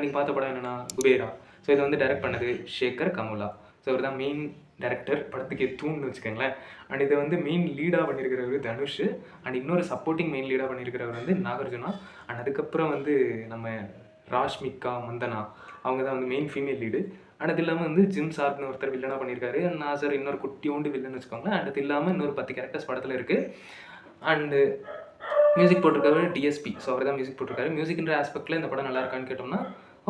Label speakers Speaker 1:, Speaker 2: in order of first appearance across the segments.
Speaker 1: நீங்கள் பார்த்த படம் என்னென்னா குபேரா. ஸோ இதை வந்து டைரக்ட் பண்ணது ஷேகர் கமுலா. ஸோ இவர் தான் மெயின் டேரக்டர், படத்துக்கு தூண்னு வச்சுக்கோங்களேன். அண்ட் இதை வந்து மெயின் லீடாக பண்ணியிருக்கிறவர் தனுஷ். அண்ட் இன்னொரு சப்போர்ட்டிங் மெயின் லீடாக பண்ணியிருக்கிறவர் வந்து நாகார்ஜுனா. அண்ட் அதுக்கப்புறம் வந்து நம்ம ராஷ்மிகா மந்தனா, அவங்க தான் வந்து மெயின் ஃபீமேல் லீடு. அண்ட் அது இல்லாமல் வந்து ஜிம் சார்ப்னு ஒருத்தர் வில்லனாக பண்ணியிருக்காரு. நாசர் இன்னொரு குட்டியோண்டு வில்லன் வச்சுக்கோங்களேன். அண்ட் அது இல்லாமல் இன்னொரு 10 கேரக்டர்ஸ் படத்தில் இருக்குது. அண்டு மியூசிக் போட்டிருக்காரு டிஎஸ்பி. ஸோ அவர் தான் மியூசிக் போட்டிருக்காரு. மியூசிக்ன்ற ஆஸ்பெக்டில் இந்த படம் நல்லா இருக்கான்னு கேட்டோம்னா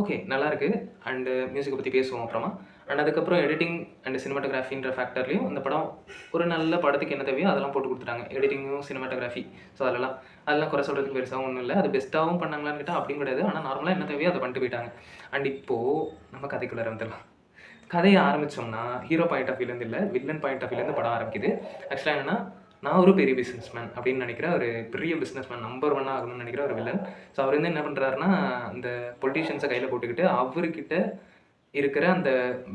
Speaker 1: ஓகே நல்லாயிருக்கு. அண்டு மியூசிக்கை பற்றி பேசுவோம் அப்புறமா. அண்ட் அதுக்கப்புறம் எடிட்டிங் அண்ட் சினிமாட்டோகிராஃபின்ற ஃபேக்டர்லையும் இந்த படம் ஒரு நல்ல படத்துக்கு என்ன தேவையோ அதெல்லாம் போட்டு கொடுத்துட்டாங்க. எடிட்டிங்கும் சினிமாட்டோகிராஃபி. ஸோ அதெல்லாம் குறை சொல்கிறதுக்கு பெருசாகவும் ஒன்றும் இல்லை. அது பெஸ்ட்டாகவும் பண்ணாங்களான்னு கேட்டால் அப்படியும் கிடையாது. ஆனால் நார்மலாக என்ன தேவையோ அதை பண்ணிட்டு போயிட்டாங்க. அண்ட் இப்போது நம்ம கதைக்குள்ளே வந்துடலாம். கதையை ஆரம்பித்தோம்னா ஹீரோ பாயிண்ட் ஆஃப் வியூலேருந்து இல்லை, வில்லன் பாயிண்ட் ஆஃப் வியூலேருந்து படம் ஆரம்பிக்குது. ஆக்சுவலாக என்னென்னா, நான் ஒரு பெரிய பிஸ்னஸ்மேன் அப்படின்னு நினைக்கிற ஒரு பெரிய பிஸ்னஸ்மேன், நம்பர் 1 ஆகணும்னு நினைக்கிற ஒரு வில்லன். ஸோ அவர் வந்து என்ன பண்ணுறாருன்னா, இந்த பொலிட்டீஷியன்ஸை கையில் போட்டுக்கிட்டு அவர்கிட்ட இருக்கிற அந்த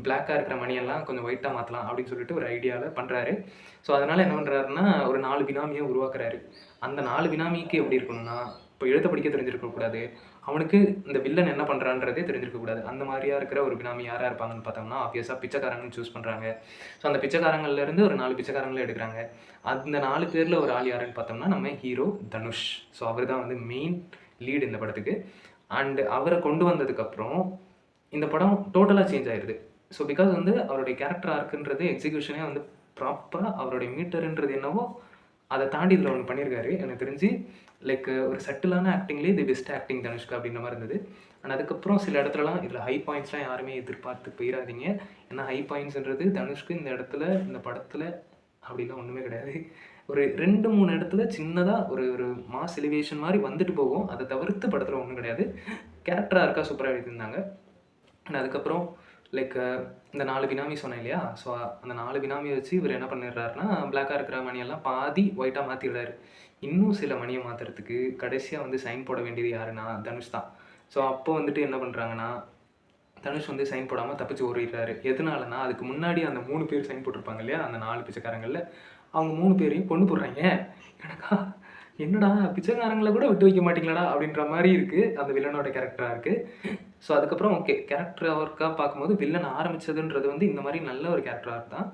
Speaker 1: பிளாக்காக இருக்கிற மணியெல்லாம் கொஞ்சம் ஒயிட்டாக மாற்றலாம் அப்படின்னு சொல்லிட்டு ஒரு ஐடியாவில் பண்ணுறாரு. ஸோ அதனால் என்ன பண்ணுறாருன்னா, ஒரு 4 பினாமியை உருவாக்குறாரு. அந்த 4 பினாமிக்கு எப்படி இருக்கணும்னா, இப்போ எழுத படிக்க தெரிஞ்சிருக்கக்கூடாது, அவனுக்கு இந்த வில்லன் என்ன பண்ணுறான்றதே தெரிஞ்சிருக்கக்கூடாது. அந்த மாதிரியாக இருக்கிற ஒரு பினாமி யாராக இருப்பாங்கன்னு பார்த்தோம்னா, ஆப்வியஸாக பிச்சைக்காரங்கன்னு சூஸ் பண்ணுறாங்க. ஸோ அந்த பிச்சைக்காரங்கள்லேருந்து ஒரு 4 பிச்சைக்காரங்களே எடுக்கிறாங்க. அந்த 4 பேரில் ஒரு ஆள் யாருன்னு பார்த்தோம்னா நம்ம ஹீரோ தனுஷ். ஸோ அவர் தான் வந்து மெயின் லீடு இந்த படத்துக்கு. அண்டு அவரை கொண்டு வந்ததுக்கப்புறம் இந்த படம் டோட்டலாக சேஞ்ச் ஆயிடுது. ஸோ பிகாஸ் வந்து அவருடைய கேரக்டர் ஆர்க்குன்றது எக்ஸிக்யூஷனே வந்து ப்ராப்பராக அவருடைய மீட்டருன்றது என்னவோ அதை தாண்டி இதில் ஒன்று பண்ணியிருக்காரு. எனக்கு தெரிஞ்சு லைக் ஒரு சட்டிலான ஆக்டிங்லேயே இது பெஸ்ட் ஆக்டிங் தனுஷ்க்கு அப்படின்ற மாதிரி இருந்தது. அண்ட் அதுக்கப்புறம் சில இடத்துலலாம் இதில் ஹை பாயிண்ட்ஸ்லாம் யாருமே எதிர்பார்த்து போயிடாதீங்க. ஏன்னா ஹை பாயிண்ட்ஸ்ன்றது தனுஷ்க்கு இந்த இடத்துல இந்த படத்தில் அப்படிலாம் ஒன்றுமே கிடையாது. ஒரு 2-3 இடத்துல சின்னதாக ஒரு மாஸ் எலிவேஷன் மாதிரி வந்துட்டு போகும். அதை தவிர்த்து படத்தில் ஒன்றும் கிடையாது. கேரக்டராக இருக்கா சூப்பராக எழுதியிருந்தாங்க. அண்ட் அதுக்கப்புறம் லைக் இந்த 4 பினாமி சொன்னேன் இல்லையா? ஸோ அந்த 4 பினாமியை வச்சு இவர் என்ன பண்ணிடுறாருன்னா, பிளாக்காக இருக்கிற மணியெல்லாம் பாதி ஒயிட்டாக மாற்றிடுறாரு. இன்னும் சில மணியை மாற்றுறதுக்கு கடைசியாக வந்து சைன் போட வேண்டியது யாருன்னா தனுஷ் தான். ஸோ அப்போ வந்துட்டு என்ன பண்ணுறாங்கன்னா, தனுஷ் வந்து சைன் போடாமல் தப்பிச்சு ஓடிடுறாரு. எதனாலனா, அதுக்கு முன்னாடி அந்த 3 பேர் சைன் போட்டிருப்பாங்க இல்லையா? அந்த 4 பிச்சைக்காரங்களில் அவங்க 3 பேரையும் கொண்டு போடுறாங்க. எனக்கா என்னடா பிச்சைக்காரங்களை கூட விட்டு வைக்க மாட்டீங்களாடா அப்படின்ற மாதிரி இருக்குது அந்த வில்லனோட கேரக்டராக இருக்குது. ஸோ அதுக்கப்புறம் ஓகே கேரக்டர் ஒர்க்காக பார்க்கும்போது வில்லன் ஆரம்பித்ததுன்றது வந்து இந்த மாதிரி நல்ல ஒரு கேரக்டராக தான்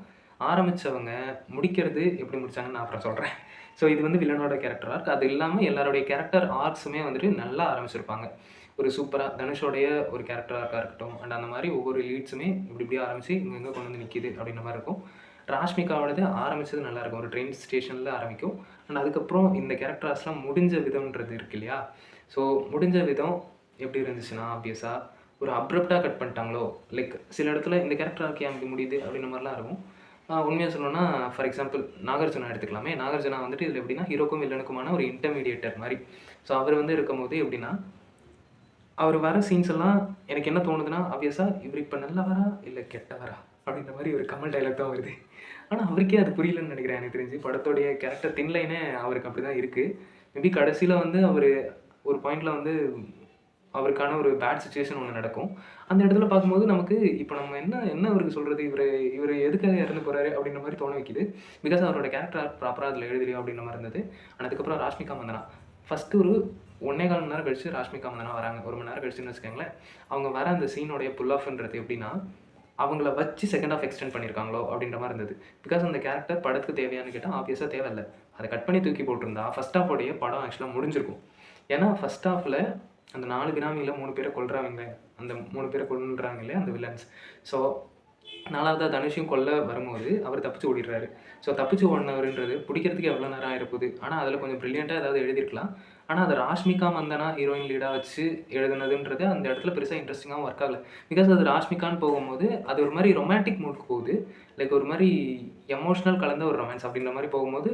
Speaker 1: ஆரம்பித்தவங்க முடிக்கிறது எப்படி முடித்தாங்கன்னு நான் அப்புறம் சொல்கிறேன். ஸோ இது வந்து வில்லனோட கேரக்டர் ஆர்க். அது இல்லாமல் எல்லாருடைய கேரக்டர் ஆர்க்ஸுமே வந்துட்டு நல்லா ஆரம்பிச்சிருப்பாங்க. ஒரு சூப்பராக தனுஷோடைய ஒரு கேரக்டர் ஆர்க்காக இருக்கட்டும். அண்ட் அந்த மாதிரி ஒவ்வொரு லீட்ஸுமே இப்படி ஆரம்பித்து இங்கே கொண்டு வந்து நிற்கிது அப்படின்ற மாதிரி இருக்கும். ராஷ்மிகாவோடது ஆரம்பித்தது நல்லாயிருக்கும். ஒரு ட்ரெயின் ஸ்டேஷனில் ஆரம்பிக்கும். அண்ட் அதுக்கப்புறம் இந்த கேரக்டர்ஸ்லாம் முடிஞ்ச விதம்ன்றது இருக்கு இல்லையா? ஸோ முடிஞ்ச விதம் எப்படி இருந்துச்சுன்னா, ஆப்வியஸாக ஒரு அப்ரப்டாக கட் பண்ணிட்டாங்களோ, லைக் சில இடத்துல இந்த கேரக்டர் ஆர்க் ஏன் அப்படி முடியுது அப்படின்ற மாதிரிலாம் இருக்கும். உண்மையாக சொல்லணும்னா ஃபார் எக்ஸாம்பிள் நாகார்ஜுனா எடுத்துக்கலாமே. நாகார்ஜுனா வந்துட்டு இதில் எப்படின்னா ஹீரோக்கும் வில்லனுக்குமான ஒரு இன்டர்மீடியேட்டர் மாதிரி. ஸோ அவர் வந்து இருக்கும்போது எப்படின்னா, அவர் வர சீன்ஸ் எல்லாம் எனக்கு என்ன தோணுதுன்னா, ஆப்வியஸாக இவர் இப்போ நல்லவரா இல்லை கெட்டவரா அப்படின்ற மாதிரி ஒரு கமல் டைலாக் தான் வருது. ஆனால் அவருக்கே அது புரியலன்னு நினைக்கிறேன். எனக்கு தெரிஞ்சு படத்தோடைய கேரக்டர் தின்லைனே அவருக்கு அப்படி தான் இருக்குது. மேபி கடைசியில் வந்து அவர் ஒரு பாயிண்டில் வந்து அவருக்கான ஒரு பேட் சுச்சுவேஷன் ஒன்று நடக்கும். அந்த இடத்துல பார்க்கும்போது நமக்கு இப்போ நம்ம என்ன அவருக்கு சொல்கிறது, இவர் எதுக்காக இறந்து போகிறாரு அப்படின்ற மாதிரி தோண வைக்குது. பிகாஸ் அவரோட கேரக்டர் ப்ராப்பராக அதில் எழுதுலையோ அப்படின்ற மாதிரி இருந்தது. ஆனால் அதுக்கப்புறம் ராஷ்மிகா மந்தனா ஃபஸ்ட்டு ஒரு 1.25 மணி நேரம் கழிச்சு ராஷ்மிகா மந்தனா வராங்க. 1 மணி நேரம் கழிச்சுன்னு வச்சுக்கோங்களேன். அவங்க வர அந்த சீனோடைய புல் ஆஃப்ன்றது எப்படின்னா, அவங்கள வச்சு செகண்ட் ஆஃப் எக்ஸ்டெண்ட் பண்ணியிருக்காங்களோ அப்படின்ற மாதிரி இருந்தது. பிகாஸ் அந்த கேரக்டர் படத்துக்கு தேவையானு கேட்டால் ஆப்வியஸாக தேவையில்லை. அதை கட் பண்ணி தூக்கி போட்டிருந்தா ஃபஸ்ட் ஹாஃபோடைய படம் ஆக்சுவலாக முடிஞ்சிருக்கும். ஏன்னா ஃபஸ்ட் ஹாஃபில் அந்த 4 பினாமியில் 3 பேரை கொல்றாங்க. அந்த 3 பேரை கொல்றாங்க இல்லையா அந்த வில்லன்ஸ். ஸோ 4வதா தனுஷையும் கொல்ல வரும்போது அவர் தப்பிச்சு ஓடிடுறாரு. ஸோ தப்பிச்சு ஓடினவருன்றது பிடிக்கிறதுக்கு எவ்வளோ நேரம் ஆகிருக்குது. ஆனால் அதில் கொஞ்சம் ப்ரில்லியண்ட்டாக ஏதாவது எழுதியிருக்கலாம். ஆனால் அதை ராஷ்மிகா மந்தனா ஹீரோயின் லீடாக வச்சு எழுதுனதுன்றது அந்த இடத்துல பெருசாக இன்ட்ரெஸ்டிங்காகவும் ஒர்க் ஆகலை. பிகாஸ் அது ராஷ்மிகான்னு போகும்போது அது ஒரு மாதிரி ரொமான்டிக் மூடுக்கு போகுது. லைக் ஒரு மாதிரி எமோஷ்னல் கலந்த ஒரு ரொமான்ஸ் அப்படின்ற மாதிரி போகும்போது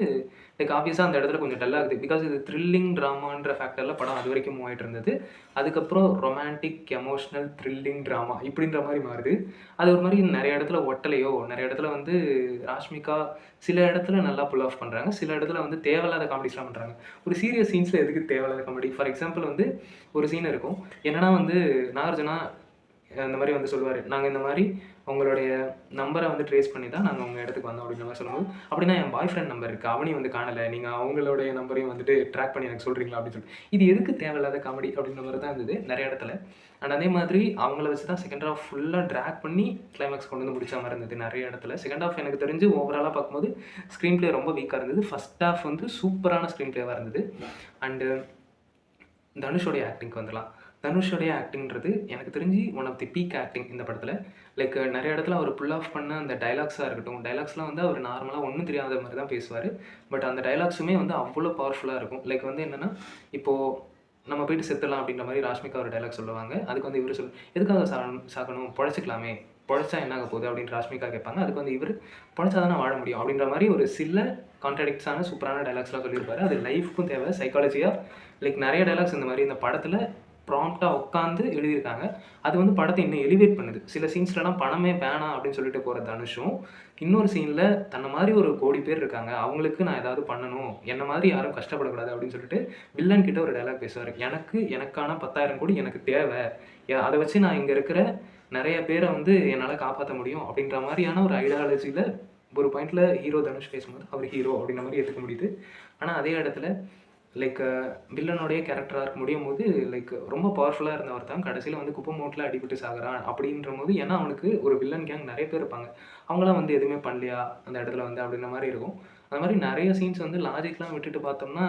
Speaker 1: லைக் ஆப்வியஸாக அந்த இடத்துல கொஞ்சம் டல்லாகுது. பிகாஸ் இது த்ரில்லிங் ட்ராமான்ற ஃபேக்டரில் படம் அது வரைக்கும் மூவ் ஆகிட்டு இருந்தது. அதுக்கப்புறம் ரொமான்டிக், எமோஷ்னல், த்ரில்லிங் ட்ராமா இப்படின்ற மாதிரி மாறுது. அது ஒரு மாதிரி நிறைய இடத்துல ஒட்டலையோ, நிறைய இடத்துல வந்து ராஷ்மிகா சில இடத்துல நல்லா புல் ஆஃப் பண்ணுறாங்க, சில இடத்துல வந்து தேவையில்லாத காமெடிஸ்லாம் பண்ணுறாங்க. ஒரு சீரியஸ் சீன்ஸில் எதுக்கு தேவையில்லாத காமெடி? ஃபார் எக்ஸாம்பிள் வந்து ஒரு சீன் இருக்கும். என்னன்னா வந்து நாகார்ஜுனா இந்த மாதிரி வந்து சொல்லுவார், நாங்கள் இந்த மாதிரி உங்களுடைய நம்பரை வந்து ட்ரேஸ் பண்ணி தான் நாங்கள் உங்கள் இடத்துக்கு வந்தோம் அப்படின்ற மாதிரி சொல்லும்போது, அப்படின்னா என் பாய் ஃப்ரெண்ட் நம்பர் இருக்குது, அவனையும் வந்து காணலை, நீங்கள் அவங்களுடைய நம்பரையும் வந்துட்டு ட்ராக் பண்ணி எனக்கு சொல்கிறீங்களா அப்படின்னு சொல்லிட்டு, இது எதுக்கு தேவையில்லாத காமெடி அப்படின்ற மாதிரி தான் இருந்தது நிறைய இடத்துல. அண்ட் அதே மாதிரி அவங்கள வச்சு தான் செகண்ட் ஹாஃப் ஃபுல்லாக ட்ராக் பண்ணி கிளைமேக்ஸ் கொண்டு வந்து முடிச்ச மாதிரி இருந்தது நிறைய இடத்துல. செகண்ட் ஹாஃப் எனக்கு தெரிஞ்சு ஓவராலாக பார்க்கும்போது ஸ்க்ரீன் ப்ளே ரொம்ப வீக்காக இருந்தது. ஃபஸ்ட் ஹாஃப் வந்து சூப்பரான ஸ்க்ரீன் ப்ளேவாக இருந்தது. அண்டு தனுஷோடைய ஆக்டிங்க்கு வந்துடலாம். தனுஷோடைய ஆக்டிங்கிறது எனக்கு தெரிஞ்சு one of the peak acting இந்த படத்தில். லைக் நிறைய இடத்துல அவர் புல் ஆஃப் பண்ண அந்த டைலாக்ஸாக இருக்கட்டும், டைலாக்ஸ்லாம் வந்து அவர் நார்மலாக ஒன்றும் தெரியாத மாதிரி தான் பேசுவார். பட் அந்த டைலாக்ஸுமே வந்து அவ்வளோ பவர்ஃபுல்லாக இருக்கும். லைக் வந்து என்னென்னா, இப்போது நம்ம போயிட்டு செத்துடலாம் அப்படின்ற மாதிரி ராஷ்மிகா ஒரு டைலாக் சொல்லுவாங்க. அதுக்கு வந்து இவர் எதுக்காக சாகணும், பொழைச்சிக்கலாமே, பொழைச்சா என்ன ஆக போகுது அப்படின்னு ராஷ்மிகா கேட்பாங்க. அதுக்கு வந்து இவர் பொழைச்சா தானே வாழ முடியும் அப்படின்ற மாதிரி ஒரு சில கான்ட்ராடிக்ட்ஸான சூப்பரான டைலாக்ஸ்லாம் சொல்லியிருப்பாரு. அது லைஃப்க்கும் தேவை, சைக்காலஜியாக. லைக் நிறைய டைலாக்ஸ் இந்த மாதிரி இந்த படத்தில் ப்ராம்ப்டாக உட்காந்து எழுதியிருக்காங்க. அது வந்து படத்தை இன்னும் எலிவேட் பண்ணுது. சில சீன்ஸ்லலாம் பணமே வேணாம் அப்படின்னு சொல்லிட்டு போகிற தனுஷும், இன்னொரு சீனில் தன்னை மாதிரி ஒரு கோடி பேர் இருக்காங்க, அவங்களுக்கு நான் ஏதாவது பண்ணணும், என்ன மாதிரி யாரும் கஷ்டப்படக்கூடாது அப்படின்னு சொல்லிட்டு வில்லன் கிட்ட ஒரு டைலாக் பேசுவார். எனக்கான 10,000 கோடி எனக்கு தேவை, அதை வச்சு நான் இங்கே இருக்கிற நிறைய பேரை வந்து என்னால் காப்பாற்ற முடியும் அப்படின்ற மாதிரியான ஒரு ஐடியாலஜியில் ஒரு பாயிண்டில் ஹீரோ தனுஷ் பேசும்போது அவர் ஹீரோ அப்படின்ற மாதிரி ஏற்றுக்க முடியுது. ஆனால் அதே இடத்துல லைக் வில்லனுடைய கேரக்டராக இருக்க முடியும் போது லைக் ரொம்ப பவர்ஃபுல்லாக இருந்தவர் தான் கடைசியில் வந்து குப்பை மூட்டில் அடிபட்டு சாகிறான் அப்படின்ற போது, ஏன்னா அவனுக்கு ஒரு வில்லன் கேங் நிறைய பேர் இருப்பாங்க, அவங்களாம் வந்து எதுவுமே பண்ணலையா அந்த இடத்துல வந்து அப்படின்ற மாதிரி இருக்கும். அந்த மாதிரி நிறைய சீன்ஸ் வந்து லாஜிக்லாம் விட்டுட்டு பார்த்தோம்னா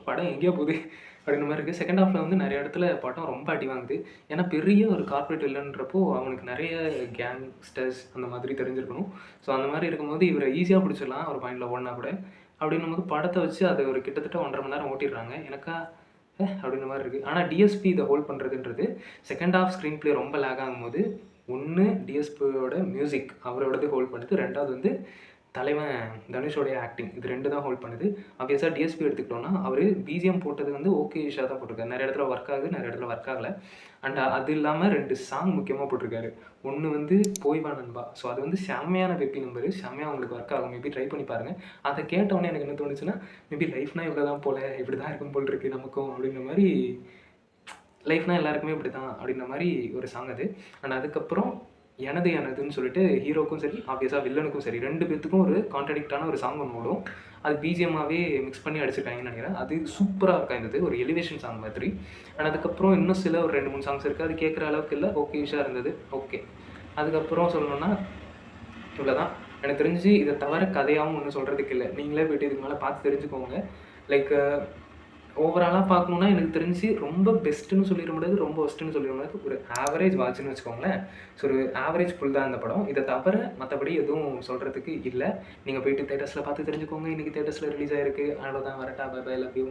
Speaker 1: படம் எங்கேயோ போகுது அப்படின்ற மாதிரி இருக்குது. செகண்ட் ஹாஃபில் வந்து நிறைய இடத்துல படம் ரொம்ப அடி வாங்குது. ஏன்னா பெரிய ஒரு கார்ப்பரேட் வில்லன்றப்போ அவனுக்கு நிறைய கேங்ஸ்டர்ஸ் அந்த மாதிரி தெரிஞ்சிருக்கணும். ஸோ அந்த மாதிரி இருக்கும்போது இவரை ஈஸியாக பிடிச்சிடலாம் ஒரு பாயிண்டில் ஓடினா கூட. அப்படின்னும் போது படத்தை வச்சு அது ஒரு கிட்டத்தட்ட 1.5 மணி நேரம் ஓட்டிடுறாங்க. எனக்கா அப்படின்ற மாதிரி இருக்குது. ஆனால் டிஎஸ்பி இதை ஹோல்ட் பண்ணுறதுன்றது செகண்ட் ஹாஃப் ஸ்க்ரீன் ப்ளே ரொம்ப லேக் ஆகும்போது, ஒன்று டிஎஸ்பியோட மியூசிக் அவரோடது ஹோல்ட் பண்ணுது, ரெண்டாவது வந்து தலைவன் தனுஷோடைய ஆக்டிங், இது 2 தான் ஹோல்ட் பண்ணுது. ஆப்வியஸாக டிஎஸ்பி எடுத்துக்கிட்டோன்னா அவர் பிஜிஎம் போட்டது வந்து ஓகே இஷ்ஷாக தான் போட்டிருக்காரு. நிறைய இடத்துல ஒர்க் ஆகுது, நிறைய இடத்துல ஒர்க் ஆகலை. அண்ட் அது இல்லாமல் 2 சாங் முக்கியமாக போட்டிருக்காரு. ஒன்று வந்து போய் வா நண்பா. ஸோ அது வந்து செம்மையான பெப்பி நம்பரு, செம்மையாக உங்களுக்கு ஒர்க் ஆகும். மேபி ட்ரை பண்ணி பாருங்கள். அதை கேட்டவுடனே எனக்கு என்ன தோணுச்சுன்னா, மேபி லைஃப்னால் இவ்வளோ தான் போல, இப்படி தான் இருக்கும் போல் இருக்குது நமக்கும் அப்படின்ற மாதிரி. லைஃப்னால் எல்லாருக்குமே இப்படி தான் அப்படின்ற மாதிரி ஒரு சாங் அது. அண்ட் அதுக்கப்புறம் எனதுன்னு சொல்லிட்டு ஹீரோக்கும் சரி, ஆப்வியஸாக வில்லனுக்கும் சரி, 2 பேத்துக்கும் ஒரு கான்ட்ராடிக்டான ஒரு சாங் ஒன்று ஓடும். அது பிஜிஎம்மாகவே மிக்ஸ் பண்ணி அடிச்சிருக்காங்கன்னு நினைக்கிறேன். அது சூப்பராக இருக்கா இருந்தது, ஒரு எலிவேஷன் சாங் மாதிரி. அண்ட் அதுக்கப்புறம் இன்னும் சில ஒரு 2-3 சாங்ஸ் இருக்குது, அது கேட்குற அளவுக்கு இல்லை, ஓகே விஷாக இருந்தது, ஓகே. அதுக்கப்புறம் சொல்லணுன்னா இவ்வளோ தான். எனக்கு தெரிஞ்சு இதை தவிர கதையாகவும் ஒன்றும் சொல்கிறதுக்கு இல்லை. நீங்களே போய்ட்டு இதுக்கு மேலே பார்த்து தெரிஞ்சுக்கோங்க. லைக் ஓவராலாக பார்க்கணுன்னா எனக்கு தெரிஞ்சு ரொம்ப பெஸ்ட்டுன்னு சொல்லிட முடியாது, ரொம்ப ஒஸ்ட்டுன்னு சொல்லிட முடியாது, ஒரு ஆவரேஜ் வாட்ச்னு வச்சுக்கோங்களேன். ஸோ ஒரு ஆவரேஜ் ஃபுல் தான் இந்த படம். இதை தவிர மற்றபடி எதுவும் சொல்கிறதுக்கு இல்லை. நீங்கள் போய்ட்டு தேட்டர்ஸில் பார்த்து தெரிஞ்சுக்கோங்க. இன்றைக்கி தேட்டர்ஸில் ரிலீஸ் ஆகிருக்கு. அவ்வளோதான், வரட்டா, பை பை, லவ் யூ.